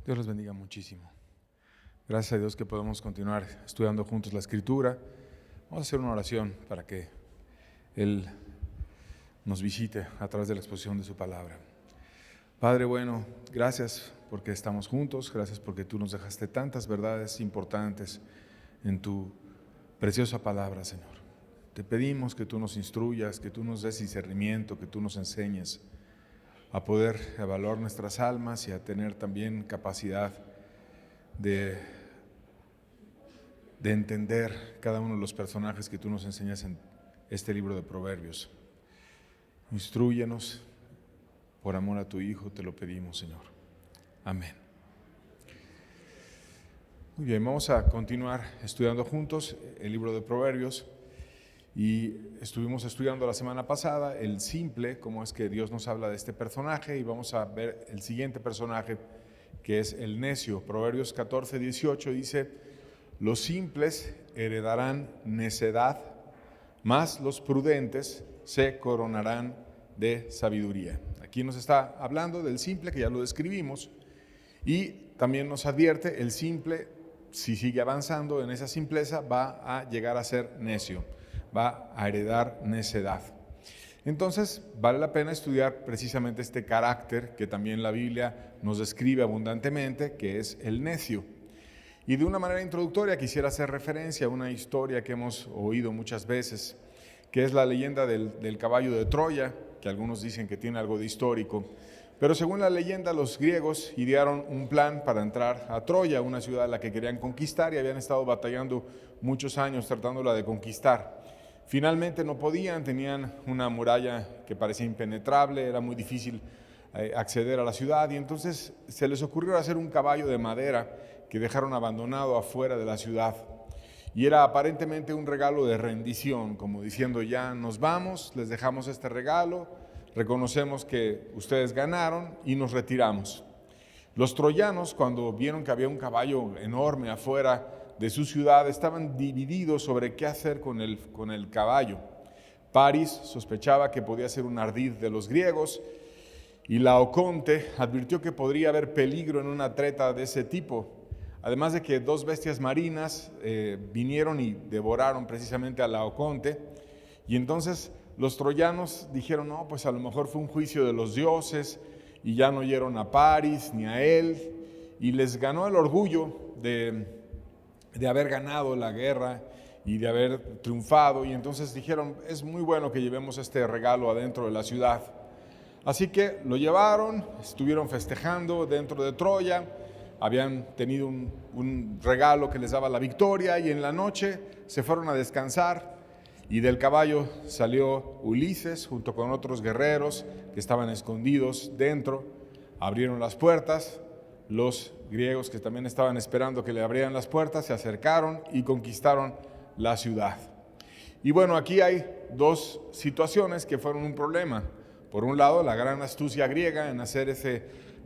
Dios los bendiga muchísimo. Gracias a Dios que podemos continuar estudiando juntos la Escritura. Vamos a hacer una oración para que Él nos visite a través de la exposición de su palabra. Padre bueno, gracias porque estamos juntos, gracias porque tú nos dejaste tantas verdades importantes en tu preciosa palabra, Señor. Te pedimos que tú nos instruyas, que tú nos des discernimiento, que tú nos enseñes a poder evaluar nuestras almas y a tener también capacidad de entender cada uno de los personajes que tú nos enseñas en este libro de Proverbios. Instrúyenos, por amor a tu Hijo te lo pedimos, Señor. Amén. Muy bien, vamos a continuar estudiando juntos el libro de Proverbios. Y estuvimos estudiando la semana pasada el simple, cómo es que Dios nos habla de este personaje, y vamos a ver el siguiente personaje, que es el necio. Proverbios 14:18 dice: los simples heredarán necedad, mas los prudentes se coronarán de sabiduría. Aquí nos está hablando del simple, que ya lo describimos, y también nos advierte: el simple, si sigue avanzando en esa simpleza, va a llegar a ser necio, va a heredar necedad. Entonces vale la pena estudiar precisamente este carácter que también la Biblia nos describe abundantemente, que es el necio. Y de una manera introductoria quisiera hacer referencia a una historia que hemos oído muchas veces, que es la leyenda del caballo de Troya, que algunos dicen que tiene algo de histórico. Pero según la leyenda, los griegos idearon un plan para entrar a Troya, una ciudad a la que querían conquistar, y habían estado batallando muchos años tratándola de conquistar. Finalmente no podían, tenían una muralla que parecía impenetrable, era muy difícil acceder a la ciudad, y entonces se les ocurrió hacer un caballo de madera que dejaron abandonado afuera de la ciudad. Y era aparentemente un regalo de rendición, como diciendo: ya nos vamos, les dejamos este regalo, reconocemos que ustedes ganaron y nos retiramos. Los troyanos, cuando vieron que había un caballo enorme afuera de su ciudad, estaban divididos sobre qué hacer con el caballo. Paris sospechaba que podía ser un ardid de los griegos, y Laoconte advirtió que podría haber peligro en una treta de ese tipo, además de que dos bestias marinas vinieron y devoraron precisamente a Laoconte. Y entonces los troyanos dijeron: no, pues a lo mejor fue un juicio de los dioses y ya no oyeron a Paris ni a él, y les ganó el orgullo de haber ganado la guerra y de haber triunfado, y entonces dijeron: es muy bueno que llevemos este regalo adentro de la ciudad. Así que lo llevaron, estuvieron festejando dentro de Troya, habían tenido un regalo que les daba la victoria, y en la noche se fueron a descansar, y del caballo salió Ulises junto con otros guerreros que estaban escondidos dentro. Abrieron las puertas. Los griegos, que también estaban esperando que le abrieran las puertas, se acercaron y conquistaron la ciudad. Y bueno, aquí hay dos situaciones que fueron un problema. Por un lado, la gran astucia griega en hacer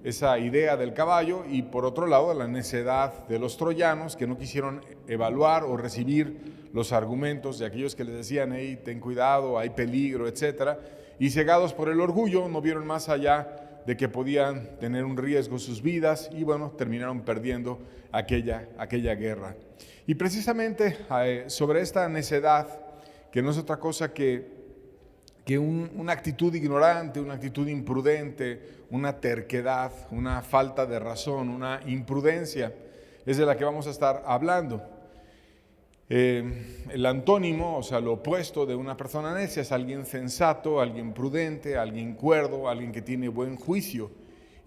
esa idea del caballo, y por otro lado, la necedad de los troyanos, que no quisieron evaluar o recibir los argumentos de aquellos que les decían: hey, ten cuidado, hay peligro, etc. Y cegados por el orgullo, no vieron más allá de que podían tener un riesgo sus vidas, y bueno, terminaron perdiendo aquella guerra. Y precisamente sobre esta necedad, que no es otra cosa que una actitud ignorante, una actitud imprudente, una terquedad, una falta de razón, una imprudencia, es de la que vamos a estar hablando. El antónimo, o sea, lo opuesto de una persona necia, es alguien sensato, alguien prudente, alguien cuerdo, alguien que tiene buen juicio.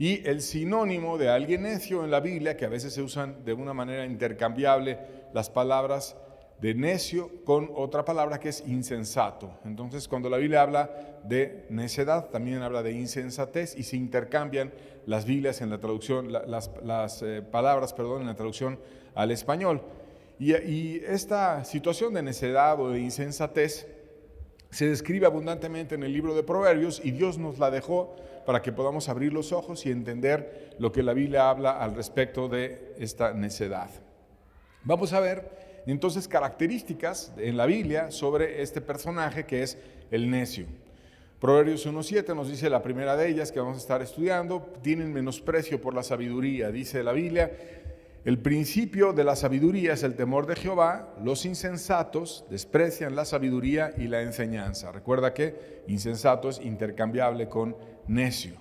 Y el sinónimo de alguien necio en la Biblia, que a veces se usan de una manera intercambiable las palabras de necio con otra palabra que es insensato. Entonces, cuando la Biblia habla de necedad, también habla de insensatez, y se intercambian las Biblias en la traducción, las palabras, en la traducción al español. Y esta situación de necedad o de insensatez se describe abundantemente en el libro de Proverbios, y Dios nos la dejó para que podamos abrir los ojos y entender lo que la Biblia habla al respecto de esta necedad. Vamos a ver entonces características en la Biblia sobre este personaje que es el necio. Proverbios 1:7 nos dice la primera de ellas que vamos a estar estudiando: tienen menosprecio por la sabiduría. Dice la Biblia: el principio de la sabiduría es el temor de Jehová, los insensatos desprecian la sabiduría y la enseñanza. Recuerda que insensato es intercambiable con necio.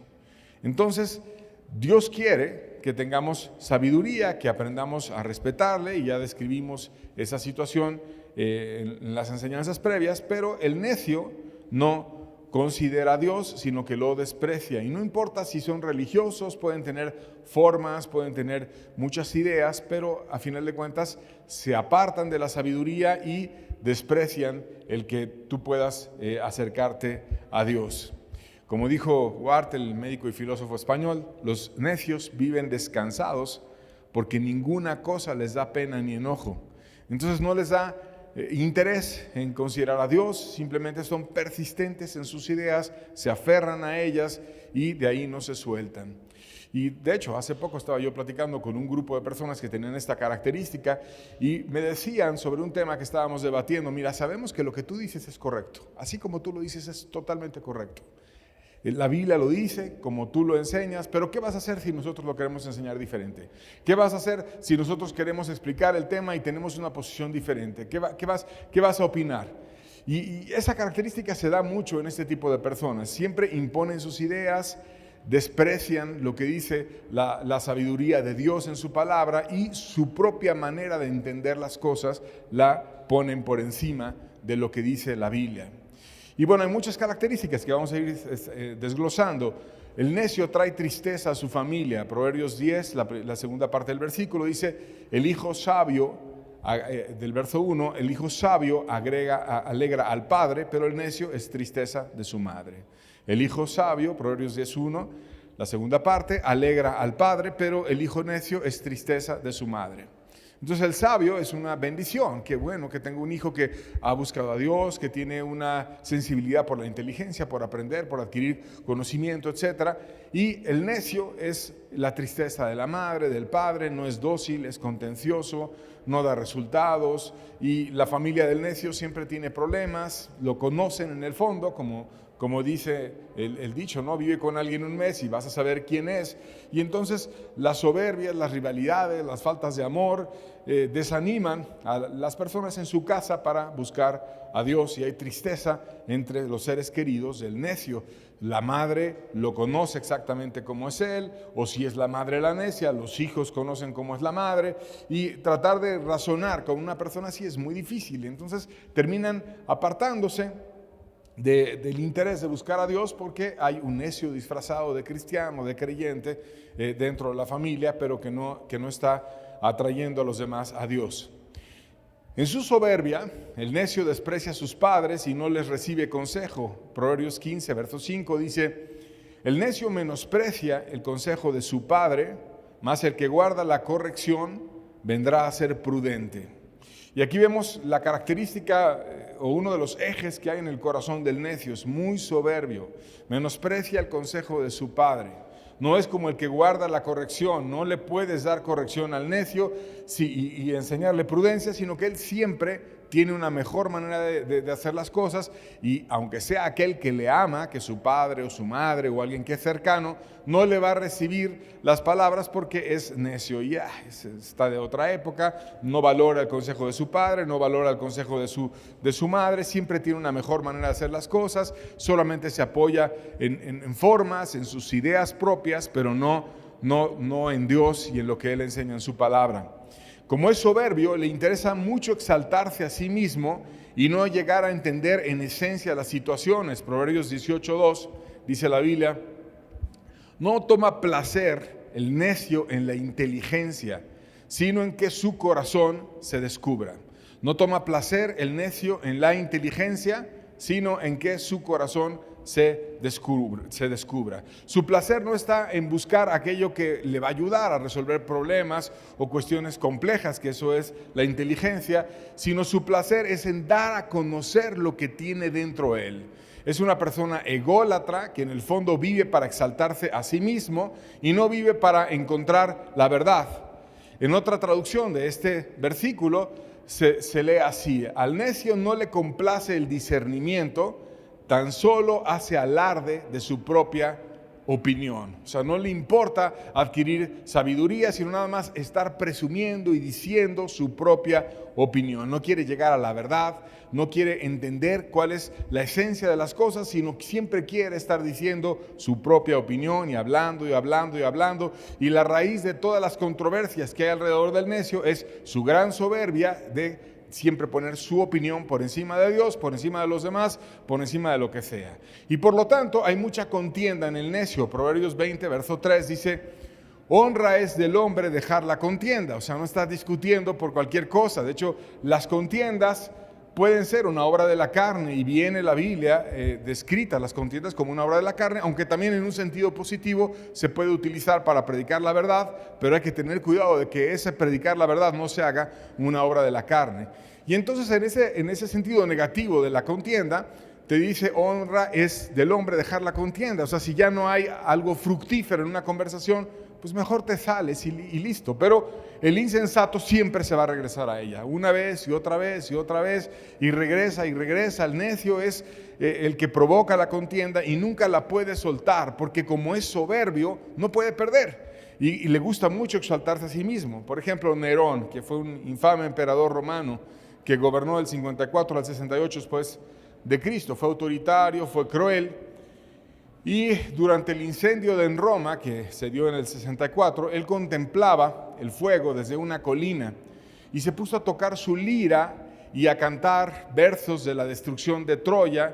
Entonces, Dios quiere que tengamos sabiduría, que aprendamos a respetarle, y ya describimos esa situación en las enseñanzas previas, pero el necio no considera a Dios, sino que lo desprecia. Y no importa si son religiosos, pueden tener formas, pueden tener muchas ideas, pero a final de cuentas se apartan de la sabiduría y desprecian el que tú puedas acercarte a Dios. Como dijo Ward, el médico y filósofo español, los necios viven descansados porque ninguna cosa les da pena ni enojo. Entonces no les da interés en considerar a Dios, simplemente son persistentes en sus ideas, se aferran a ellas y de ahí no se sueltan. Y de hecho, hace poco estaba yo platicando con un grupo de personas que tenían esta característica y me decían sobre un tema que estábamos debatiendo: mira, sabemos que lo que tú dices es correcto, así como tú lo dices es totalmente correcto. La Biblia lo dice, como tú lo enseñas, pero ¿qué vas a hacer si nosotros lo queremos enseñar diferente? ¿Qué vas a hacer si nosotros queremos explicar el tema y tenemos una posición diferente? ¿Qué vas a opinar? Y esa característica se da mucho en este tipo de personas. Siempre imponen sus ideas, desprecian lo que dice la sabiduría de Dios en su palabra y su propia manera de entender las cosas la ponen por encima de lo que dice la Biblia. Y bueno, hay muchas características que vamos a ir desglosando. El necio trae tristeza a su familia. Proverbios 10, la segunda parte del versículo, dice: el hijo sabio, del verso 1, el hijo sabio alegra al padre, pero el necio es tristeza de su madre. El hijo sabio, Proverbios 10:1, la segunda parte, alegra al padre, pero el hijo necio es tristeza de su madre. Entonces el sabio es una bendición. Qué bueno que tengo un hijo que ha buscado a Dios, que tiene una sensibilidad por la inteligencia, por aprender, por adquirir conocimiento, etc. Y el necio es la tristeza de la madre, del padre, no es dócil, es contencioso, no da resultados, y la familia del necio siempre tiene problemas, lo conocen en el fondo, como dice el dicho, ¿no? Vive con alguien un mes y vas a saber quién es. Y entonces las soberbias, las rivalidades, las faltas de amor desaniman a las personas en su casa para buscar a Dios, y hay tristeza entre los seres queridos del necio. La madre lo conoce exactamente cómo es él, o si es la madre la necia, los hijos conocen cómo es la madre, y tratar de razonar con una persona así es muy difícil. Entonces terminan apartándose del interés de buscar a Dios porque hay un necio disfrazado de cristiano, de creyente dentro de la familia, pero que no está atrayendo a los demás a Dios. En su soberbia, el necio desprecia a sus padres y no les recibe consejo. Proverbios 15, verso 5 dice: el necio menosprecia el consejo de su padre, mas el que guarda la corrección vendrá a ser prudente. Y aquí vemos la característica o uno de los ejes que hay en el corazón del necio: es muy soberbio, menosprecia el consejo de su padre. No es como el que guarda la corrección, no le puedes dar corrección al necio y enseñarle prudencia, sino que él siempre tiene una mejor manera de hacer las cosas, y aunque sea aquel que le ama, que su padre o su madre o alguien que es cercano, no le va a recibir las palabras porque es necio y está de otra época, no valora el consejo de su padre, no valora el consejo de su madre, siempre tiene una mejor manera de hacer las cosas, solamente se apoya en formas, en sus ideas propias, pero no en Dios y en lo que Él enseña en su palabra. Como es soberbio, le interesa mucho exaltarse a sí mismo y no llegar a entender en esencia las situaciones. Proverbios 18:2 dice la Biblia: no toma placer el necio en la inteligencia, sino en que su corazón se descubra. No toma placer el necio en la inteligencia, sino en que su corazón se descubra. Su placer no está en buscar aquello que le va a ayudar a resolver problemas o cuestiones complejas, que eso es la inteligencia, sino su placer es en dar a conocer lo que tiene dentro de él. Es una persona ególatra que en el fondo vive para exaltarse a sí mismo y no vive para encontrar la verdad. En otra traducción de este versículo se lee así: al necio no le complace el discernimiento, tan solo hace alarde de su propia opinión. O sea, no le importa adquirir sabiduría, sino nada más estar presumiendo y diciendo su propia opinión. No quiere llegar a la verdad, no quiere entender cuál es la esencia de las cosas, sino que siempre quiere estar diciendo su propia opinión y hablando y hablando y hablando. Y la raíz de todas las controversias que hay alrededor del necio es su gran soberbia de siempre poner su opinión por encima de Dios, por encima de los demás, por encima de lo que sea. Y por lo tanto hay mucha contienda en el necio. Proverbios 20, verso 3 dice: honra es del hombre dejar la contienda. O sea, no estás discutiendo por cualquier cosa. De hecho, las contiendas pueden ser una obra de la carne, y viene la Biblia descrita las contiendas como una obra de la carne, aunque también en un sentido positivo se puede utilizar para predicar la verdad, pero hay que tener cuidado de que ese predicar la verdad no se haga una obra de la carne. Y entonces en ese sentido negativo de la contienda, te dice: honra es del hombre dejar la contienda. O sea, si ya no hay algo fructífero en una conversación, pues mejor te sales y listo. Pero el insensato siempre se va a regresar a ella, una vez y otra vez y otra vez, y regresa y regresa. El necio es el que provoca la contienda y nunca la puede soltar, porque como es soberbio, no puede perder. Y le gusta mucho exaltarse a sí mismo. Por ejemplo, Nerón, que fue un infame emperador romano, que gobernó del 54 al 68 después de Cristo, fue autoritario, fue cruel. Y durante el incendio en Roma, que se dio en el 64, él contemplaba el fuego desde una colina y se puso a tocar su lira y a cantar versos de la destrucción de Troya.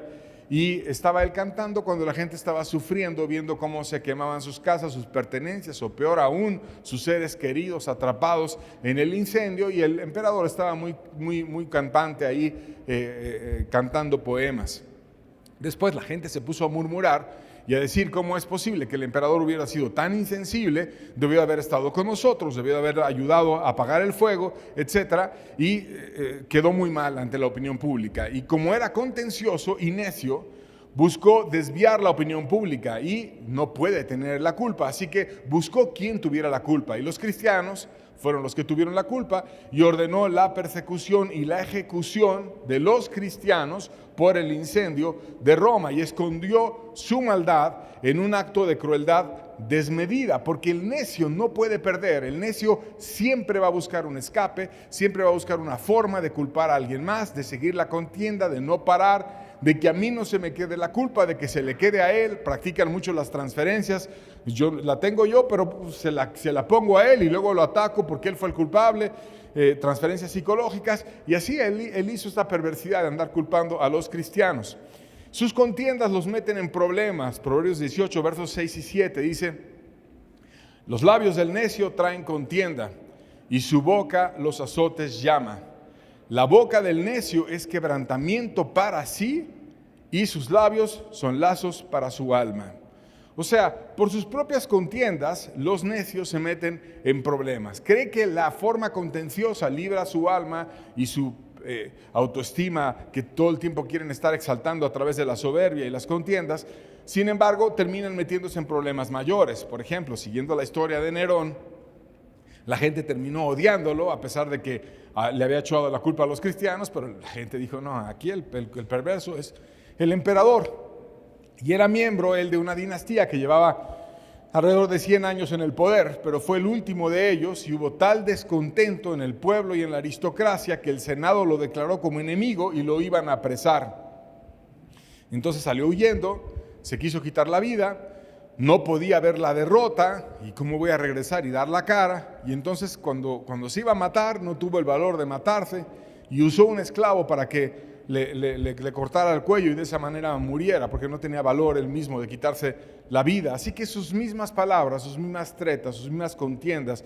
Y estaba él cantando cuando la gente estaba sufriendo, viendo cómo se quemaban sus casas, sus pertenencias, o peor aún, sus seres queridos atrapados en el incendio. Y el emperador estaba muy campante ahí, cantando poemas. Después la gente se puso a murmurar y a decir: ¿cómo es posible que el emperador hubiera sido tan insensible? Debió haber estado con nosotros, debió haber ayudado a apagar el fuego, etc. Y quedó muy mal ante la opinión pública. Y como era contencioso y necio, buscó desviar la opinión pública y no puede tener la culpa. Así que buscó quién tuviera la culpa. Y los cristianos fueron los que tuvieron la culpa, y ordenó la persecución y la ejecución de los cristianos por el incendio de Roma, y escondió su maldad en un acto de crueldad desmedida, porque el necio no puede perder. El necio siempre va a buscar un escape, siempre va a buscar una forma de culpar a alguien más, de seguir la contienda, de no parar, de que a mí no se me quede la culpa, de que se le quede a él. Practican mucho las transferencias. Yo la tengo yo, pero se la pongo a él y luego lo ataco porque él fue el culpable. Transferencias psicológicas, y así él hizo esta perversidad de andar culpando a los cristianos. Sus contiendas los meten en problemas. Proverbios 18, versos 6 y 7 dice: los labios del necio traen contienda, y su boca los azotes llama. La boca del necio es quebrantamiento para sí, y sus labios son lazos para su alma. O sea, por sus propias contiendas, los necios se meten en problemas. Cree que la forma contenciosa libra su alma y su autoestima, que todo el tiempo quieren estar exaltando a través de la soberbia y las contiendas. Sin embargo, terminan metiéndose en problemas mayores. Por ejemplo, siguiendo la historia de Nerón, la gente terminó odiándolo, a pesar de que le había echado la culpa a los cristianos, pero la gente dijo: no, aquí el perverso es el emperador. Y era miembro él de una dinastía que llevaba alrededor de 100 años en el poder, pero fue el último de ellos, y hubo tal descontento en el pueblo y en la aristocracia que el Senado lo declaró como enemigo y lo iban a apresar. Entonces salió huyendo, se quiso quitar la vida, no podía ver la derrota, y cómo voy a regresar y dar la cara. Y entonces cuando se iba a matar, no tuvo el valor de matarse, y usó un esclavo para que le cortara el cuello y de esa manera muriera, porque no tenía valor él mismo de quitarse la vida. Así que sus mismas palabras, sus mismas tretas, sus mismas contiendas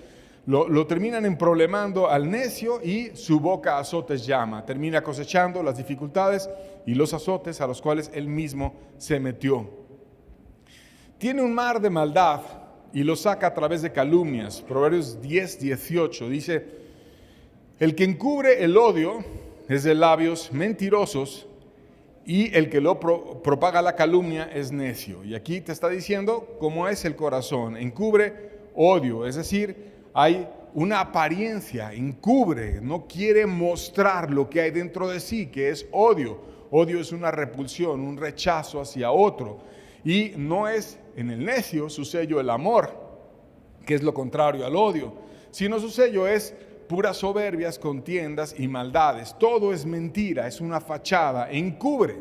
lo terminan emproblemando al necio, y su boca azotes llama. Termina cosechando las dificultades y los azotes a los cuales él mismo se metió. Tiene un mar de maldad y lo saca a través de calumnias. Proverbios 10, 18 dice: el que encubre el odio es de labios mentirosos, y el que lo propaga la calumnia es necio. Y aquí te está diciendo cómo es el corazón. Encubre odio, es decir, hay una apariencia, encubre, no quiere mostrar lo que hay dentro de sí, que es odio. Odio es una repulsión, un rechazo hacia otro. Y no es en el necio su sello el amor, que es lo contrario al odio, sino su sello es puras soberbias, contiendas y maldades. Todo es mentira, es una fachada, encubre.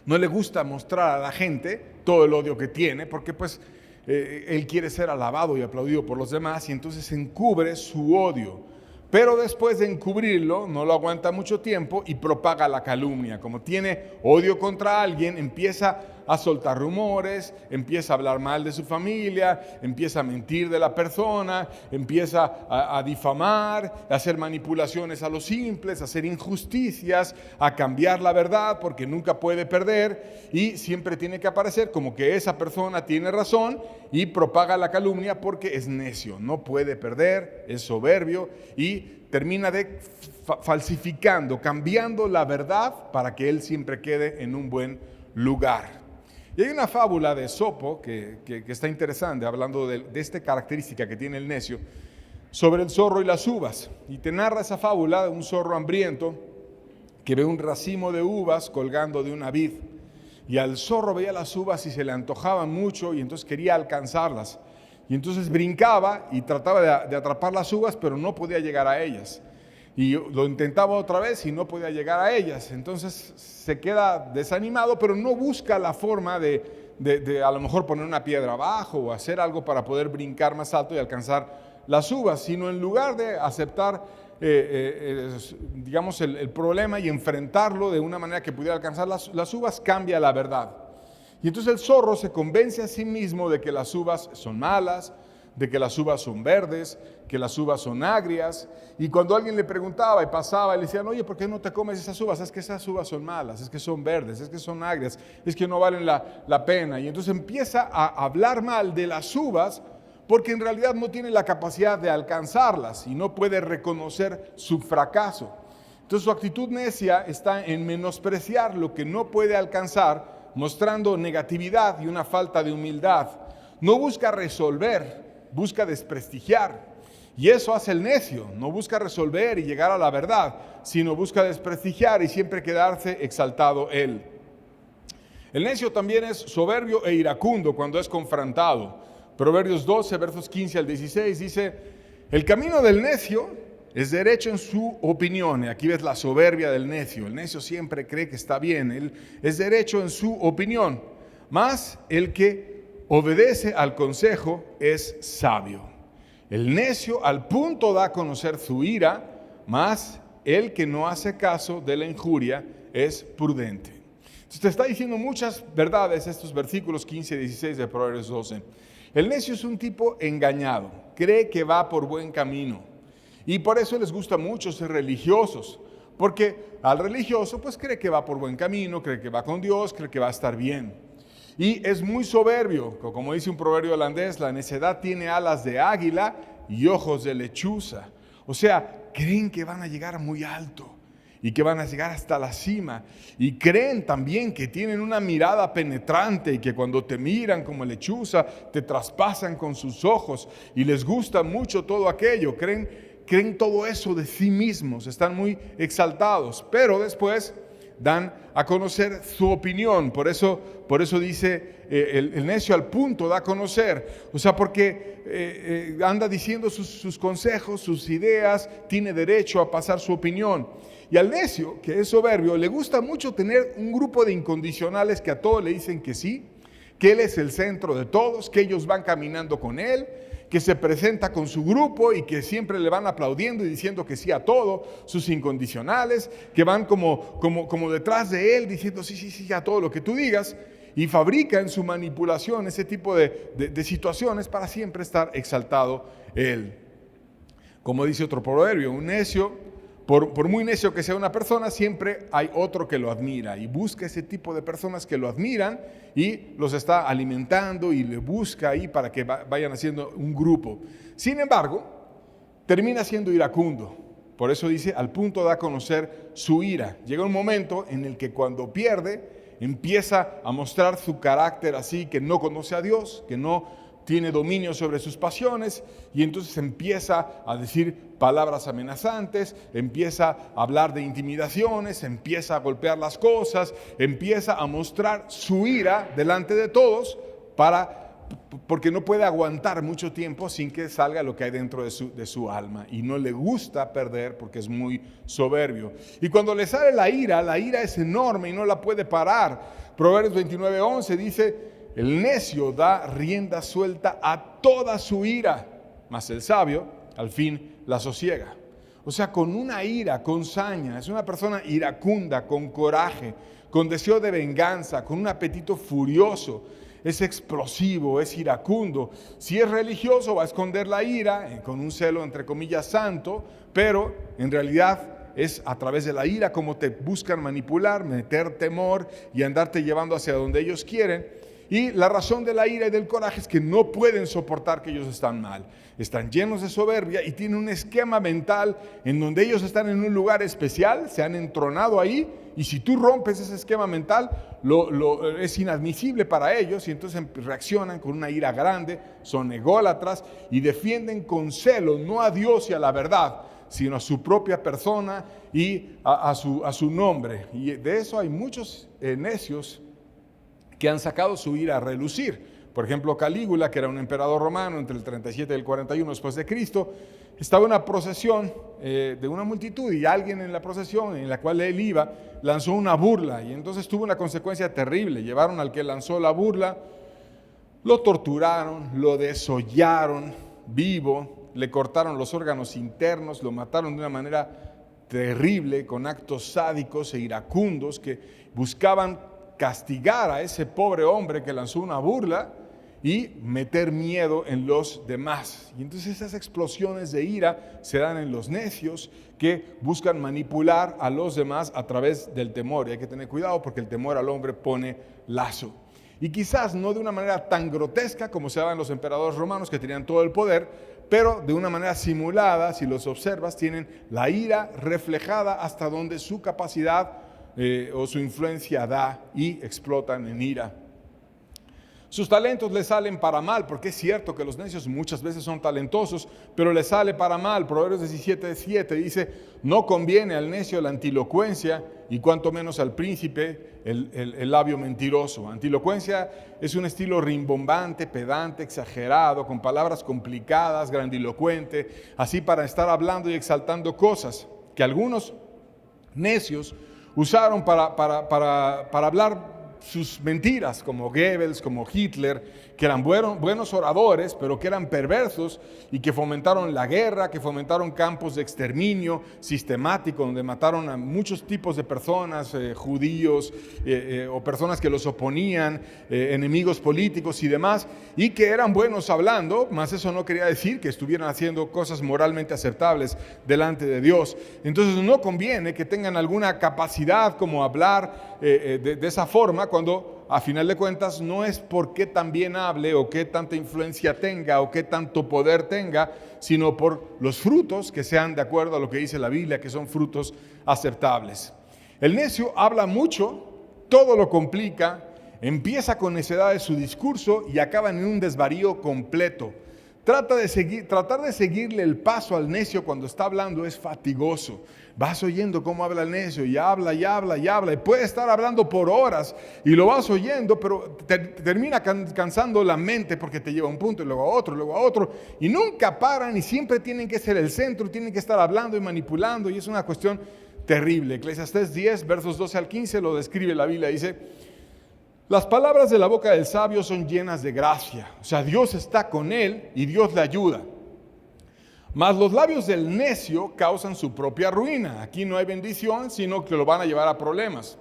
No le gusta mostrar a la gente todo el odio que tiene, porque pues él quiere ser alabado y aplaudido por los demás, y entonces encubre su odio. Pero después de encubrirlo, no lo aguanta mucho tiempo y propaga la calumnia. Como tiene odio contra alguien, empieza a soltar rumores, empieza a hablar mal de su familia, empieza a mentir de la persona, empieza a difamar, a hacer manipulaciones a los simples, a hacer injusticias, a cambiar la verdad porque nunca puede perder y siempre tiene que aparecer como que esa persona tiene razón y propaga la calumnia porque es necio, no puede perder, es soberbio y termina falsificando, cambiando la verdad para que él siempre quede en un buen lugar. Y hay una fábula de Esopo que está interesante, hablando de esta característica que tiene el necio, sobre el zorro y las uvas. Y te narra esa fábula de un zorro hambriento que ve un racimo de uvas colgando de una vid. Y al zorro veía las uvas y se le antojaban mucho y entonces quería alcanzarlas. Y entonces brincaba y trataba de atrapar las uvas, pero no podía llegar a ellas. Y lo intentaba otra vez y no podía llegar a ellas. Entonces se queda desanimado, pero no busca la forma de a lo mejor poner una piedra abajo o hacer algo para poder brincar más alto y alcanzar las uvas, sino en lugar de aceptar digamos el problema y enfrentarlo de una manera que pudiera alcanzar las uvas, cambia la verdad. Y entonces el zorro se convence a sí mismo de que las uvas son malas, de que las uvas son verdes, que las uvas son agrias. Y cuando alguien le preguntaba y pasaba, le decían, oye, ¿por qué no te comes esas uvas? Es que esas uvas son malas, es que son verdes, es que son agrias, es que no valen la pena. Y entonces empieza a hablar mal de las uvas porque en realidad no tiene la capacidad de alcanzarlas y no puede reconocer su fracaso. Entonces su actitud necia está en menospreciar lo que no puede alcanzar, mostrando negatividad y una falta de humildad. No busca resolver, busca desprestigiar. Y eso hace el necio, no busca resolver y llegar a la verdad, sino busca desprestigiar y siempre quedarse exaltado él. El necio también es soberbio e iracundo cuando es confrontado. Proverbios 12, versos 15 al 16 dice, el camino del necio es derecho en su opinión. Y aquí ves la soberbia del necio. El necio siempre cree que está bien, él es derecho en su opinión. Mas el que obedece al consejo es sabio. El necio al punto da a conocer su ira, mas el que no hace caso de la injuria es prudente. Entonces te está diciendo muchas verdades estos versículos 15 y 16 de Proverbios 12. El necio es un tipo engañado, cree que va por buen camino y por eso les gusta mucho ser religiosos, porque al religioso pues cree que va por buen camino, cree que va con Dios, cree que va a estar bien. Y es muy soberbio, como dice un proverbio holandés, la necedad tiene alas de águila y ojos de lechuza. O sea, creen que van a llegar muy alto y que van a llegar hasta la cima. Y creen también que tienen una mirada penetrante y que cuando te miran como lechuza, te traspasan con sus ojos y les gusta mucho todo aquello. Creen todo eso de sí mismos, están muy exaltados, pero después dan a conocer su opinión. Por eso dice el necio al punto da a conocer, o sea, porque anda diciendo sus consejos, sus ideas, tiene derecho a pasar su opinión. Y al necio, que es soberbio, le gusta mucho tener un grupo de incondicionales que a todos le dicen que sí, que él es el centro de todos, que ellos van caminando con él, que se presenta con su grupo y que siempre le van aplaudiendo y diciendo que sí a todo, sus incondicionales, que van como detrás de él diciendo sí a todo lo que tú digas, y fabrica en su manipulación ese tipo de situaciones para siempre estar exaltado él. Como dice otro proverbio, un necio, por muy necio que sea una persona, siempre hay otro que lo admira y busca ese tipo de personas que lo admiran y los está alimentando y le busca ahí para que vayan haciendo un grupo. Sin embargo, termina siendo iracundo. Por eso dice, al punto da a conocer su ira. Llega un momento en el que cuando pierde, empieza a mostrar su carácter así, que no conoce a Dios, que no tiene dominio sobre sus pasiones y entonces empieza a decir palabras amenazantes, empieza a hablar de intimidaciones, empieza a golpear las cosas, empieza a mostrar su ira delante de todos porque no puede aguantar mucho tiempo sin que salga lo que hay dentro de su alma, y no le gusta perder porque es muy soberbio. Y cuando le sale la ira es enorme y no la puede parar. Proverbios 29:11 dice: el necio da rienda suelta a toda su ira, mas el sabio al fin la sosiega. O sea, con una ira, con saña, es una persona iracunda, con coraje, con deseo de venganza, con un apetito furioso. Es explosivo, es iracundo. Si es religioso, va a esconder la ira con un celo, entre comillas, santo, pero en realidad es a través de la ira como te buscan manipular, meter temor y andarte llevando hacia donde ellos quieren. Y la razón de la ira y del coraje es que no pueden soportar que ellos están mal. Están llenos de soberbia y tienen un esquema mental en donde ellos están en un lugar especial, se han entronado ahí, y si tú rompes ese esquema mental, es inadmisible para ellos, y entonces reaccionan con una ira grande, son ególatras y defienden con celo no a Dios y a la verdad, sino a su propia persona y a su nombre. Y de eso hay muchos necios que han sacado su ira a relucir. Por ejemplo, Calígula, que era un emperador romano entre el 37 y el 41 después de Cristo, estaba en una procesión de una multitud, y alguien en la procesión en la cual él iba lanzó una burla, y entonces tuvo una consecuencia terrible. Llevaron al que lanzó la burla, lo torturaron, lo desollaron vivo, le cortaron los órganos internos, lo mataron de una manera terrible, con actos sádicos e iracundos que buscaban castigar a ese pobre hombre que lanzó una burla y meter miedo en los demás. Y entonces esas explosiones de ira se dan en los necios que buscan manipular a los demás a través del temor. Y hay que tener cuidado porque el temor al hombre pone lazo. Y quizás no de una manera tan grotesca como se daba en los emperadores romanos, que tenían todo el poder, pero de una manera simulada. Si los observas, tienen la ira reflejada hasta donde su capacidad o su influencia da, y explotan en ira. Sus talentos le salen para mal, porque es cierto que los necios muchas veces son talentosos, pero le sale para mal. Proverbios 17:7 dice: no conviene al necio la antilocuencia, y cuanto menos al príncipe el labio mentiroso. Antilocuencia es un estilo rimbombante, pedante, exagerado, con palabras complicadas, grandilocuente, así para estar hablando y exaltando cosas que algunos necios usaron para hablar sus mentiras, como Goebbels, como Hitler, que eran buenos oradores, pero que eran perversos y que fomentaron la guerra, que fomentaron campos de exterminio sistemático, donde mataron a muchos tipos de personas, judíos o personas que los oponían, enemigos políticos y demás, y que eran buenos hablando, mas eso no quería decir que estuvieran haciendo cosas moralmente aceptables delante de Dios. Entonces no conviene que tengan alguna capacidad como hablar de esa forma, cuando a final de cuentas no es por qué tan bien hable o qué tanta influencia tenga o qué tanto poder tenga, sino por los frutos que sean de acuerdo a lo que dice la Biblia, que son frutos aceptables. El necio habla mucho, todo lo complica, empieza con necedades su discurso y acaba en un desvarío completo. Tratar de seguirle el paso al necio cuando está hablando es fatigoso. Vas oyendo cómo habla el necio y habla y habla y habla, y puede estar hablando por horas y lo vas oyendo, pero termina cansando la mente porque te lleva a un punto y luego a otro, y nunca paran y siempre tienen que ser el centro, tienen que estar hablando y manipulando, y es una cuestión terrible. Eclesiastés 10, versos 12 al 15 lo describe la Biblia, dice: las palabras de la boca del sabio son llenas de gracia. O sea, Dios está con él y Dios le ayuda. Mas los labios del necio causan su propia ruina. Aquí no hay bendición, sino que lo van a llevar a problemas.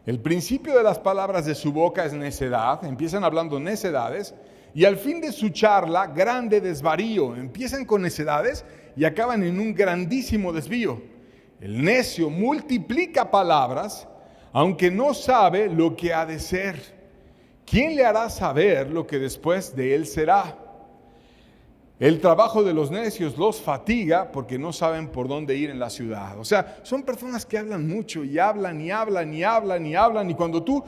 El principio de las palabras de su boca es necedad. Empiezan hablando necedades, y al fin de su charla, grande desvarío. Empiezan con necedades y acaban en un grandísimo desvío. El necio multiplica palabras, aunque no sabe lo que ha de ser. ¿Quién le hará saber lo que después de él será? El trabajo de los necios los fatiga porque no saben por dónde ir en la ciudad. O sea, son personas que hablan mucho y hablan y hablan y hablan y hablan, y cuando tú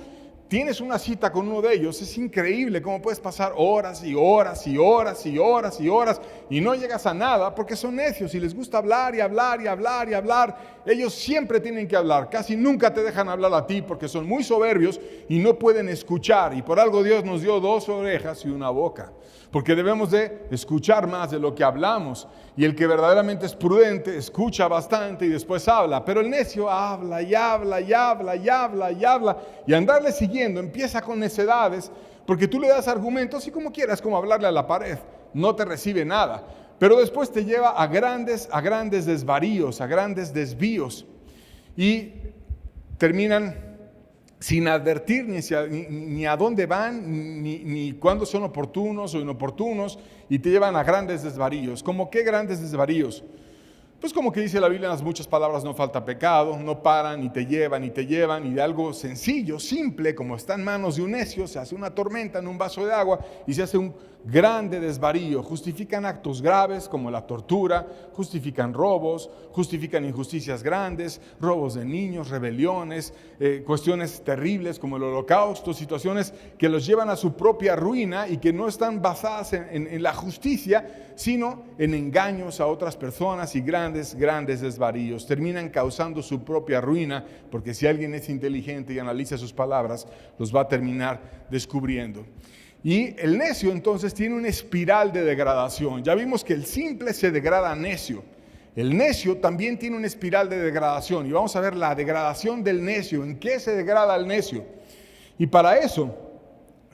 tienes una cita con uno de ellos, es increíble cómo puedes pasar horas y horas y horas y horas y horas y no llegas a nada porque son necios y les gusta hablar y hablar y hablar y hablar. Ellos siempre tienen que hablar, casi nunca te dejan hablar a ti porque son muy soberbios y no pueden escuchar. Y por algo Dios nos dio 2 orejas y una boca, porque debemos de escuchar más de lo que hablamos. Y el que verdaderamente es prudente escucha bastante y después habla, pero el necio habla y habla y habla y habla y habla, y andarle siguiendo empieza con necedades, porque tú le das argumentos y como quieras, como hablarle a la pared, no te recibe nada, pero después te lleva a grandes desvaríos, a grandes desvíos, y terminan sin advertir ni a dónde van, ni cuándo son oportunos o inoportunos, y te llevan a grandes desvaríos. ¿Cómo qué grandes desvaríos? Pues como que dice la Biblia en las muchas palabras, no falta pecado, no paran y te llevan, y de algo sencillo, simple, como está en manos de un necio, se hace una tormenta en un vaso de agua y se hace un grande desvarío. Justifican actos graves como la tortura, justifican robos, justifican injusticias grandes, robos de niños, rebeliones, cuestiones terribles como el holocausto, situaciones que los llevan a su propia ruina y que no están basadas en la justicia, sino en engaños a otras personas y grandes desvaríos. Terminan causando su propia ruina, porque si alguien es inteligente y analiza sus palabras, los va a terminar descubriendo. Y el necio entonces tiene una espiral de degradación. Ya vimos que el simple se degrada a necio. El necio también tiene una espiral de degradación. Y vamos a ver la degradación del necio. ¿En qué se degrada el necio? Y para eso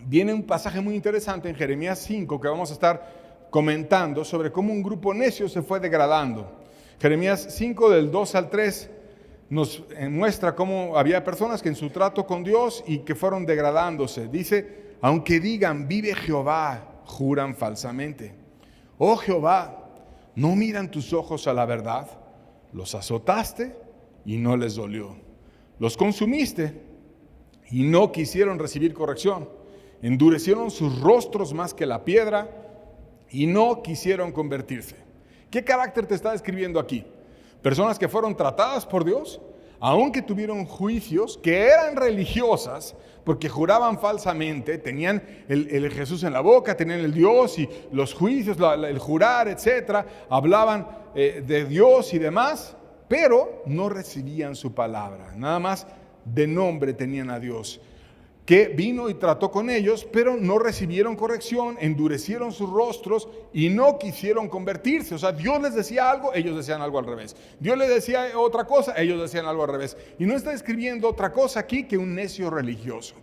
viene un pasaje muy interesante en Jeremías 5 que vamos a estar comentando sobre cómo un grupo necio se fue degradando. Jeremías 5 del 2 al 3 nos muestra cómo había personas que en su trato con Dios y que fueron degradándose. Dice: aunque digan vive Jehová, juran falsamente. Oh Jehová, ¿no miran tus ojos a la verdad? Los azotaste y no les dolió. Los consumiste y no quisieron recibir corrección. Endurecieron sus rostros más que la piedra y no quisieron convertirse. ¿Qué carácter te está describiendo aquí? Personas que fueron tratadas por Dios, aunque tuvieron juicios, que eran religiosas, porque juraban falsamente, tenían el Jesús en la boca, tenían el Dios y los juicios, el jurar, etcétera, hablaban de Dios y demás, pero no recibían su palabra, nada más de nombre tenían a Dios, que vino y trató con ellos, pero no recibieron corrección, endurecieron sus rostros y no quisieron convertirse. O sea, Dios les decía algo, ellos decían algo al revés. Dios les decía otra cosa, ellos decían algo al revés. Y no está escribiendo otra cosa aquí que un necio religioso.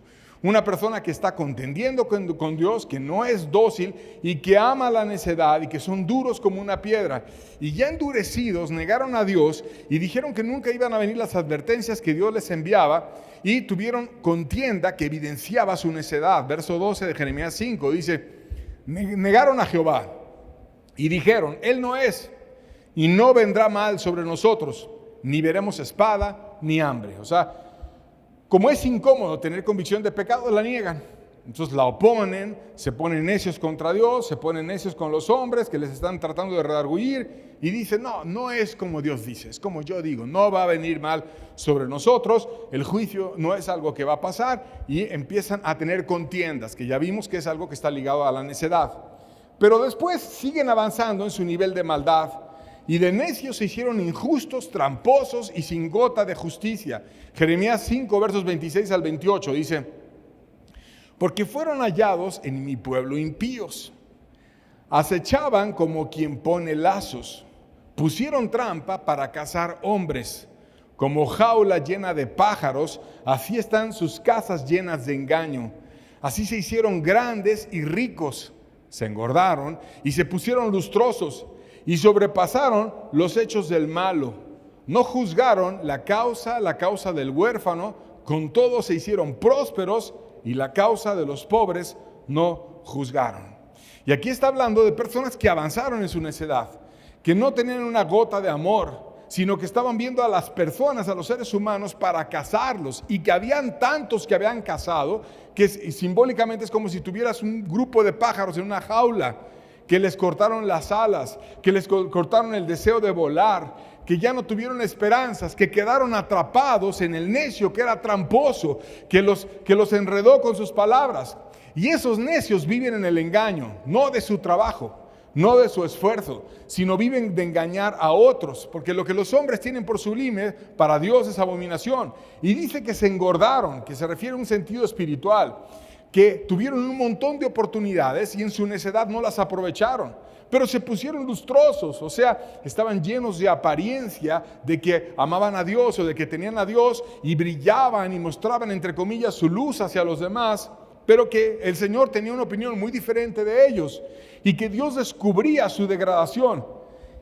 Una persona que está contendiendo con Dios, que no es dócil y que ama la necedad y que son duros como una piedra. Y ya endurecidos negaron a Dios y dijeron que nunca iban a venir las advertencias que Dios les enviaba y tuvieron contienda que evidenciaba su necedad. Verso 12 de Jeremías 5 dice: negaron a Jehová y dijeron: Él no es y no vendrá mal sobre nosotros, ni veremos espada ni hambre. O sea, como es incómodo tener convicción de pecado, la niegan. Entonces la oponen, se ponen necios contra Dios, se ponen necios con los hombres que les están tratando de redarguir y dicen: no es como Dios dice, es como yo digo, no va a venir mal sobre nosotros, el juicio no es algo que va a pasar, y empiezan a tener contiendas, que ya vimos que es algo que está ligado a la necedad. Pero después siguen avanzando en su nivel de maldad. Y de necios se hicieron injustos, tramposos y sin gota de justicia. Jeremías 5, versos 26 al 28 dice: porque fueron hallados en mi pueblo impíos. Acechaban como quien pone lazos. Pusieron trampa para cazar hombres. Como jaula llena de pájaros, así están sus casas llenas de engaño. Así se hicieron grandes y ricos. Se engordaron y se pusieron lustrosos. Y sobrepasaron los hechos del malo. No juzgaron la causa del huérfano, con todo se hicieron prósperos, y la causa de los pobres no juzgaron. Y aquí está hablando de personas que avanzaron en su necedad, que no tenían una gota de amor, sino que estaban viendo a las personas, a los seres humanos, para cazarlos, y que habían tantos que habían cazado, que simbólicamente es como si tuvieras un grupo de pájaros en una jaula, que les cortaron las alas, que les cortaron el deseo de volar, que ya no tuvieron esperanzas, que quedaron atrapados en el necio que era tramposo, que los enredó con sus palabras. Y esos necios viven en el engaño, no de su trabajo, no de su esfuerzo, sino viven de engañar a otros, porque lo que los hombres tienen por sublime, para Dios es abominación. Y dice que se engordaron, que se refiere a un sentido espiritual, que tuvieron un montón de oportunidades y en su necedad no las aprovecharon, pero se pusieron lustrosos, o sea, estaban llenos de apariencia de que amaban a Dios o de que tenían a Dios y brillaban y mostraban, entre comillas, su luz hacia los demás, pero que el Señor tenía una opinión muy diferente de ellos y que Dios descubría su degradación.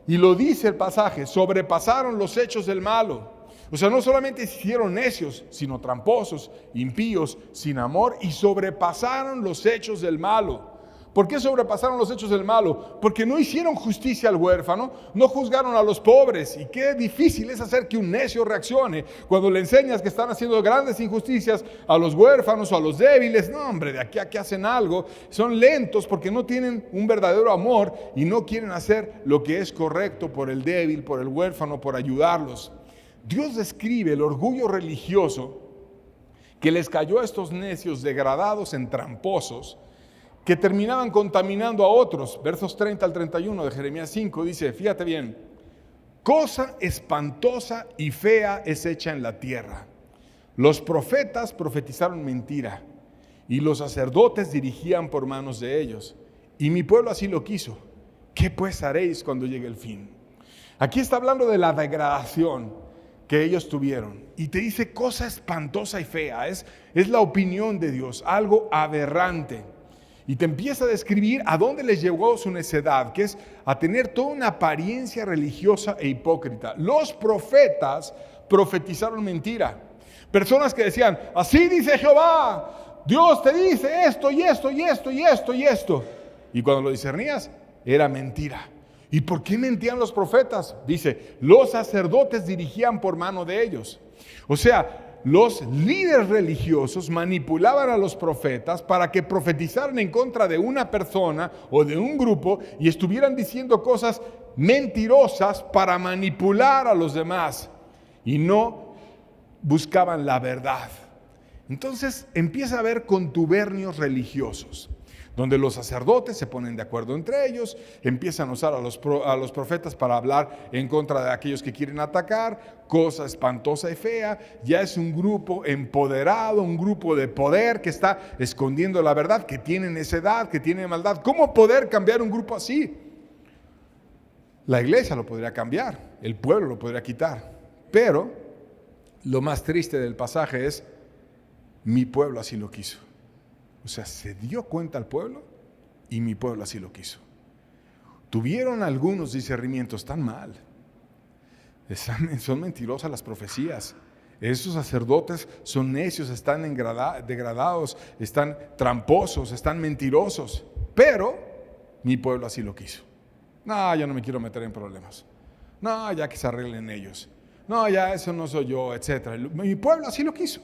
Y lo dice el pasaje: sobrepasaron los hechos del malo. O sea, no solamente se hicieron necios, sino tramposos, impíos, sin amor, y sobrepasaron los hechos del malo. ¿Por qué sobrepasaron los hechos del malo? Porque no hicieron justicia al huérfano, no juzgaron a los pobres. Y qué difícil es hacer que un necio reaccione cuando le enseñas que están haciendo grandes injusticias a los huérfanos o a los débiles. No, hombre, de aquí a que hacen algo. Son lentos porque no tienen un verdadero amor y no quieren hacer lo que es correcto por el débil, por el huérfano, por ayudarlos. Dios describe el orgullo religioso que les cayó a estos necios degradados en tramposos, que terminaban contaminando a otros. Versos 30 al 31 de Jeremías 5 dice, fíjate bien: cosa espantosa y fea es hecha en la tierra. Los profetas profetizaron mentira, y los sacerdotes dirigían por manos de ellos. Y mi pueblo así lo quiso. ¿Qué pues haréis cuando llegue el fin? Aquí está hablando de la degradación que ellos tuvieron. Y te dice cosa espantosa y fea. Es la opinión de Dios, algo aberrante. Y te empieza a describir a dónde les llevó su necedad, que es a tener toda una apariencia religiosa e hipócrita. Los profetas profetizaron mentira. Personas que decían, así dice Jehová, Dios te dice esto y esto y esto y esto y esto. Y cuando lo discernías, era mentira. ¿Y por qué mentían los profetas? Dice, los sacerdotes dirigían por mano de ellos. O sea, los líderes religiosos manipulaban a los profetas para que profetizaran en contra de una persona o de un grupo y estuvieran diciendo cosas mentirosas para manipular a los demás y no buscaban la verdad. Entonces empieza a haber contubernios religiosos, donde los sacerdotes se ponen de acuerdo entre ellos, empiezan a usar a los profetas para hablar en contra de aquellos que quieren atacar, cosa espantosa y fea. Ya es un grupo empoderado, un grupo de poder que está escondiendo la verdad, que tiene necedad, que tiene maldad. ¿Cómo poder cambiar un grupo así? La iglesia lo podría cambiar, el pueblo lo podría quitar, pero lo más triste del pasaje es, mi pueblo así lo quiso. O sea, se dio cuenta el pueblo y mi pueblo así lo quiso. Tuvieron algunos discernimientos tan mal. Son mentirosas las profecías. Esos sacerdotes son necios, están degradados, están tramposos, están mentirosos. Pero mi pueblo así lo quiso. No, yo no me quiero meter en problemas. No, ya que se arreglen ellos. No, ya eso no soy yo, etc. Mi pueblo así lo quiso.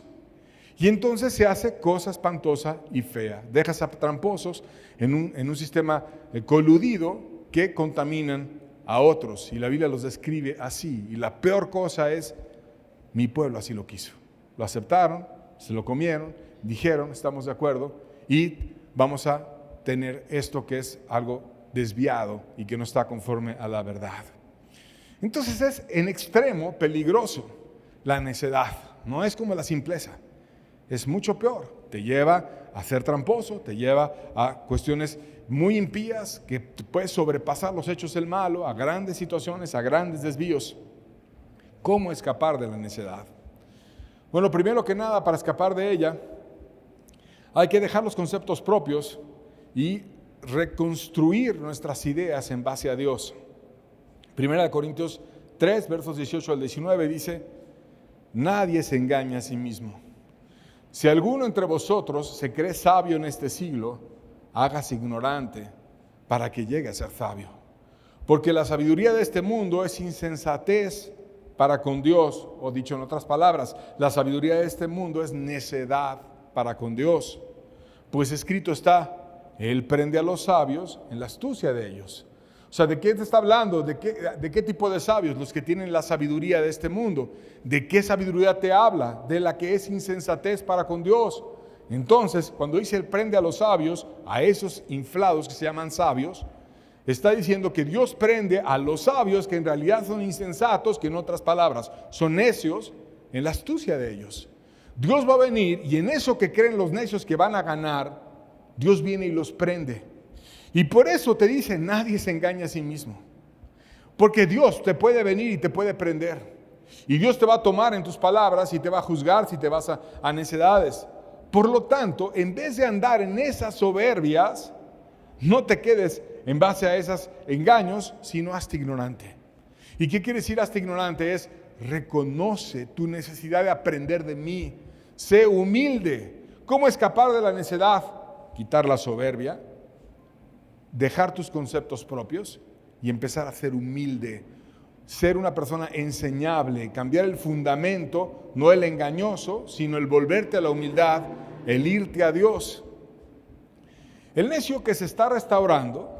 Y entonces se hace cosa espantosa y fea. Dejas a tramposos en un sistema coludido que contaminan a otros. Y la Biblia los describe así. Y la peor cosa es, mi pueblo así lo quiso. Lo aceptaron, se lo comieron, dijeron, estamos de acuerdo, y vamos a tener esto que es algo desviado y que no está conforme a la verdad. Entonces es en extremo peligroso la necedad. No es como la simpleza. Es mucho peor, te lleva a ser tramposo, te lleva a cuestiones muy impías que puedes sobrepasar los hechos del malo, a grandes situaciones, a grandes desvíos. ¿Cómo escapar de la necedad? Bueno, primero que nada, para escapar de ella, hay que dejar los conceptos propios y reconstruir nuestras ideas en base a Dios. Primera de Corintios 3, versos 18 al 19 dice, nadie se engaña a sí mismo. Si alguno entre vosotros se cree sabio en este siglo, hágase ignorante para que llegue a ser sabio. Porque la sabiduría de este mundo es insensatez para con Dios, o dicho en otras palabras, la sabiduría de este mundo es necedad para con Dios. Pues escrito está, Él prende a los sabios en la astucia de ellos. O O sea, ¿de qué te está hablando? ¿De qué tipo de sabios? Los que tienen la sabiduría de este mundo. ¿De qué sabiduría te habla? De la que es insensatez para con Dios. Entonces, cuando dice Él prende a los sabios, a esos inflados que se llaman sabios, está diciendo que Dios prende a los sabios que en realidad son insensatos, que en otras palabras son necios, en la astucia de ellos. Dios va a venir y en eso que creen los necios que van a ganar, Dios viene y los prende. Y por eso te dice, nadie se engaña a sí mismo. Porque Dios te puede venir y te puede prender. Y Dios te va a tomar en tus palabras y te va a juzgar si te vas a necedades. Por lo tanto, en vez de andar en esas soberbias, no te quedes en base a esos engaños, sino hazte ignorante. ¿Y qué quiere decir hazte ignorante? Es reconoce tu necesidad de aprender de mí. Sé humilde. ¿Cómo escapar de la necedad? Quitar la soberbia, dejar tus conceptos propios y empezar a ser humilde. Ser una persona enseñable, cambiar el fundamento, no el engañoso, sino el volverte a la humildad, el irte a Dios. El necio que se está restaurando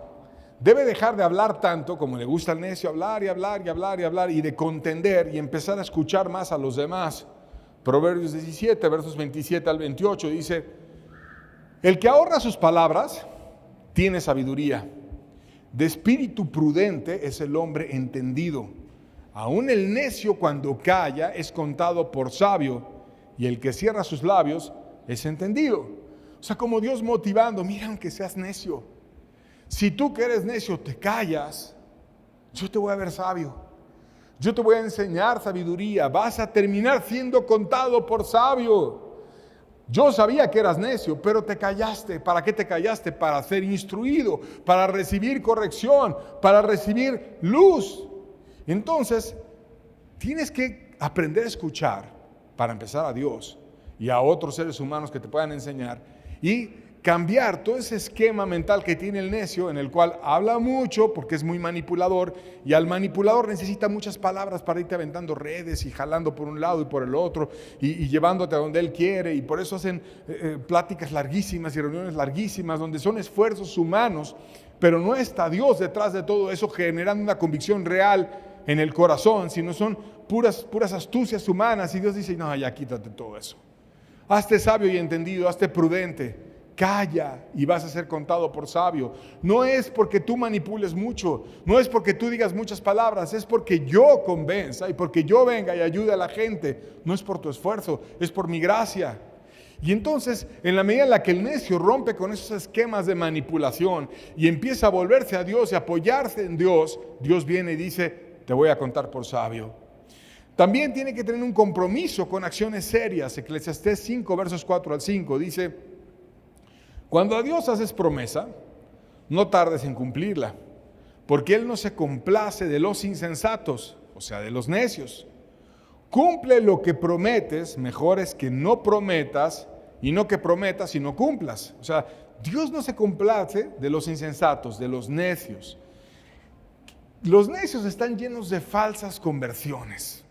debe dejar de hablar tanto, como le gusta al necio, hablar y hablar y hablar y hablar, y de contender y empezar a escuchar más a los demás. Proverbios 17, versos 27 al 28 dice: el que ahorra sus palabras tiene sabiduría. De espíritu prudente es el hombre entendido. Aún el necio cuando calla es contado por sabio, y el que cierra sus labios es entendido. O sea, como Dios motivando, mira, aunque seas necio, si tú que eres necio te callas, yo te voy a ver sabio. Yo te voy a enseñar sabiduría, vas a terminar siendo contado por sabio. Yo sabía que eras necio, pero te callaste. ¿Para qué te callaste? Para ser instruido, para recibir corrección, para recibir luz. Entonces, tienes que aprender a escuchar para empezar a Dios y a otros seres humanos que te puedan enseñar y cambiar todo ese esquema mental que tiene el necio, en el cual habla mucho porque es muy manipulador, y al manipulador necesita muchas palabras para irte aventando redes y jalando por un lado y por el otro y llevándote a donde él quiere, y por eso hacen pláticas larguísimas y reuniones larguísimas donde son esfuerzos humanos, pero no está Dios detrás de todo eso generando una convicción real en el corazón, sino son puras astucias humanas, y Dios dice, no, ya quítate todo eso. Hazte sabio y entendido, hazte prudente. Calla y vas a ser contado por sabio. No es porque tú manipules mucho, no es porque tú digas muchas palabras, es porque yo convenza y porque yo venga y ayude a la gente. No es por tu esfuerzo, es por mi gracia. Y entonces, en la medida en la que el necio rompe con esos esquemas de manipulación y empieza a volverse a Dios y apoyarse en Dios, Dios viene y dice, te voy a contar por sabio. También tiene que tener un compromiso con acciones serias. Eclesiastés 5, versos 4 al 5, dice: cuando a Dios haces promesa, no tardes en cumplirla, porque Él no se complace de los insensatos, o sea, de los necios. Cumple lo que prometes, mejor es que no prometas, y no que prometas y no cumplas. O sea, Dios no se complace de los insensatos, de los necios. Los necios están llenos de falsas conversiones.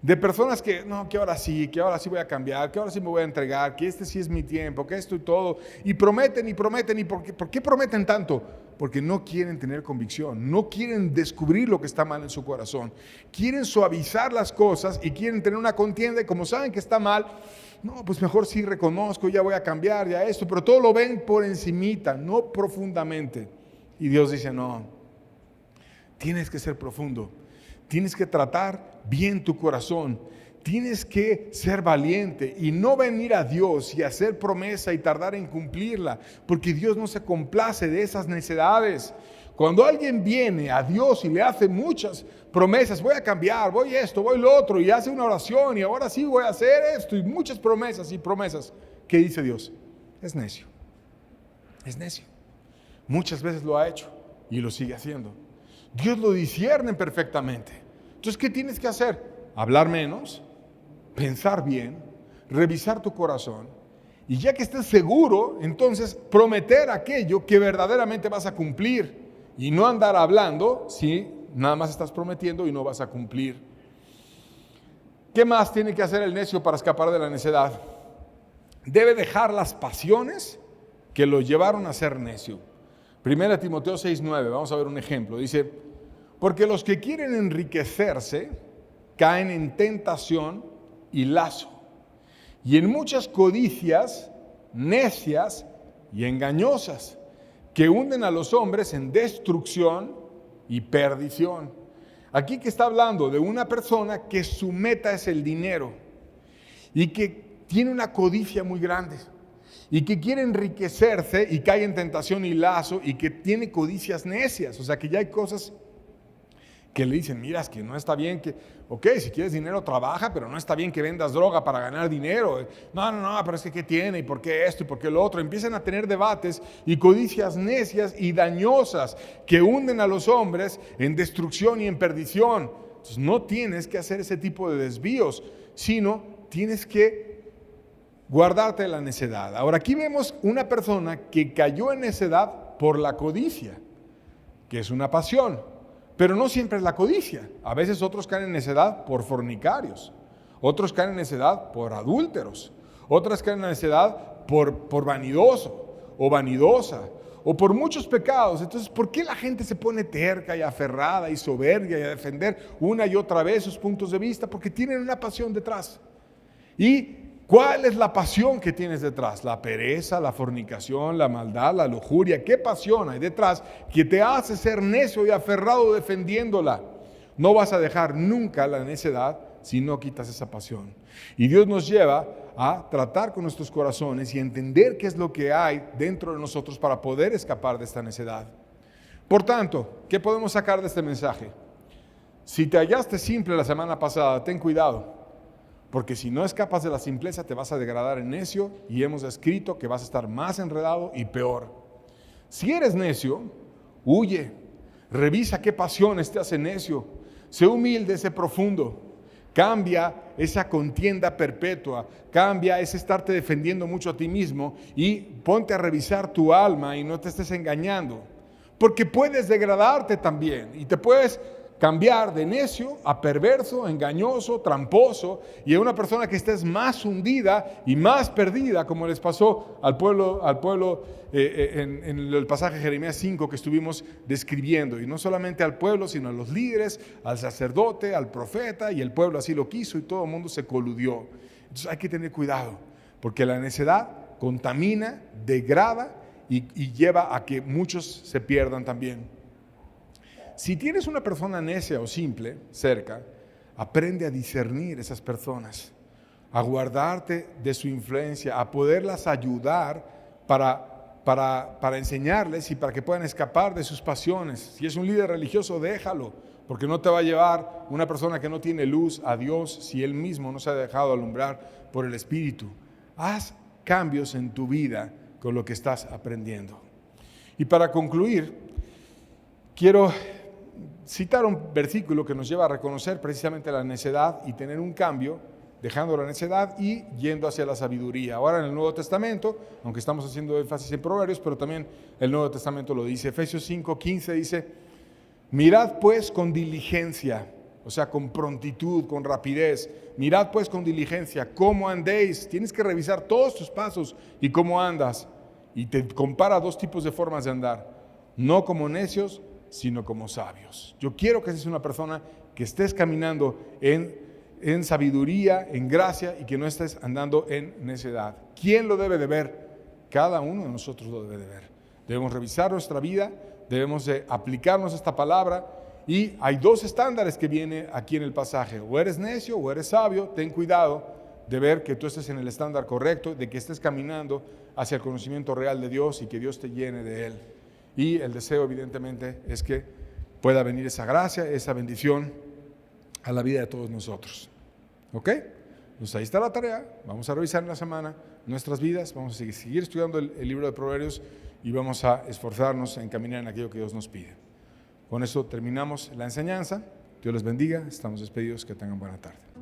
De personas que, no, que ahora sí voy a cambiar, que ahora sí me voy a entregar, que este sí es mi tiempo, que esto y todo. Y prometen y prometen. ¿Y por qué prometen tanto? Porque no quieren tener convicción, no quieren descubrir lo que está mal en su corazón. Quieren suavizar las cosas y quieren tener una contienda, y como saben que está mal, no, pues mejor sí reconozco, ya voy a cambiar, ya esto. Pero todo lo ven por encimita, no profundamente. Y Dios dice, no, tienes que ser profundo. Tienes que tratar bien tu corazón, tienes que ser valiente y no venir a Dios y hacer promesa y tardar en cumplirla, porque Dios no se complace de esas necedades. Cuando alguien viene a Dios y le hace muchas promesas, voy a cambiar, voy esto, voy lo otro, y hace una oración y ahora sí voy a hacer esto, y muchas promesas y promesas, ¿qué dice Dios? Es necio, es necio. Muchas veces lo ha hecho y lo sigue haciendo. Dios lo discierne perfectamente. Entonces, ¿qué tienes que hacer? Hablar menos, pensar bien, revisar tu corazón, y ya que estés seguro, entonces prometer aquello que verdaderamente vas a cumplir, y no andar hablando si nada más estás prometiendo y no vas a cumplir. ¿Qué más tiene que hacer el necio para escapar de la necedad? Debe dejar las pasiones que lo llevaron a ser necio. 1 Timoteo 6:9, vamos a ver un ejemplo. Dice, porque los que quieren enriquecerse caen en tentación y lazo, y en muchas codicias necias y engañosas, que hunden a los hombres en destrucción y perdición. Aquí que está hablando de una persona que su meta es el dinero y que tiene una codicia muy grande y que quiere enriquecerse y cae en tentación y lazo y que tiene codicias necias. O sea que ya hay cosas que le dicen, mira, es que no está bien que, ok, si quieres dinero trabaja, pero no está bien que vendas droga para ganar dinero. No, pero es que ¿qué tiene? ¿Y por qué esto? ¿Y por qué lo otro? Empiezan a tener debates y codicias necias y dañosas que hunden a los hombres en destrucción y en perdición. Entonces no tienes que hacer ese tipo de desvíos, sino tienes que guardarte de la necedad. Ahora aquí vemos una persona que cayó en necedad por la codicia, que es una pasión. Pero no siempre es la codicia. A veces otros caen en necedad por fornicarios. Otros caen en necedad por adúlteros. Otras caen en necedad por vanidoso o vanidosa. O por muchos pecados. Entonces, ¿por qué la gente se pone terca y aferrada y soberbia y a defender una y otra vez sus puntos de vista? Porque tienen una pasión detrás. ¿Y cuál es la pasión que tienes detrás? La pereza, la fornicación, la maldad, la lujuria. ¿Qué pasión hay detrás que te hace ser necio y aferrado defendiéndola? No vas a dejar nunca la necedad si no quitas esa pasión. Y Dios nos lleva a tratar con nuestros corazones y entender qué es lo que hay dentro de nosotros para poder escapar de esta necedad. Por tanto, ¿qué podemos sacar de este mensaje? Si te hallaste simple la semana pasada, ten cuidado. Porque si no escapas de la simpleza te vas a degradar en necio y hemos escrito que vas a estar más enredado y peor. Si eres necio, huye, revisa qué pasiones te hacen necio, sé humilde, sé profundo, cambia esa contienda perpetua, cambia ese estarte defendiendo mucho a ti mismo y ponte a revisar tu alma y no te estés engañando. Porque puedes degradarte también y te puedes cambiar de necio a perverso, engañoso, tramposo y a una persona que estés más hundida y más perdida, como les pasó al pueblo en el pasaje de Jeremías 5 que estuvimos describiendo. Y no solamente al pueblo, sino a los líderes, al sacerdote, al profeta, y el pueblo así lo quiso y todo el mundo se coludió. Entonces hay que tener cuidado, porque la necedad contamina, degrada y lleva a que muchos se pierdan también. Si tienes una persona necia o simple cerca, aprende a discernir esas personas, a guardarte de su influencia, a poderlas ayudar para enseñarles y para que puedan escapar de sus pasiones. Si es un líder religioso, déjalo, porque no te va a llevar una persona que no tiene luz a Dios si él mismo no se ha dejado alumbrar por el Espíritu. Haz cambios en tu vida con lo que estás aprendiendo. Y para concluir, quiero citar un versículo que nos lleva a reconocer precisamente la necedad y tener un cambio, dejando la necedad y yendo hacia la sabiduría. Ahora en el Nuevo Testamento, aunque estamos haciendo énfasis en Proverbios, pero también el Nuevo Testamento lo dice. Efesios 5:15 dice, mirad pues con diligencia, o sea, con prontitud, con rapidez, mirad pues con diligencia cómo andéis. Tienes que revisar todos tus pasos y cómo andas. Y te compara dos tipos de formas de andar, no como necios, sino como sabios. Yo quiero que seas una persona que estés caminando en sabiduría, en gracia y que no estés andando en necedad. ¿Quién lo debe de ver? Cada uno de nosotros lo debe de ver. Debemos revisar nuestra vida, debemos de aplicarnos esta palabra y hay dos estándares que viene aquí en el pasaje. O eres necio o eres sabio, ten cuidado de ver que tú estés en el estándar correcto, de que estés caminando hacia el conocimiento real de Dios y que Dios te llene de Él. Y el deseo evidentemente es que pueda venir esa gracia, esa bendición a la vida de todos nosotros. ¿Ok? Entonces ahí está la tarea. Vamos a revisar en la semana nuestras vidas, vamos a seguir estudiando el libro de Proverbios y vamos a esforzarnos en caminar en aquello que Dios nos pide. Con eso terminamos la enseñanza. Dios les bendiga. Estamos despedidos. Que tengan buena tarde.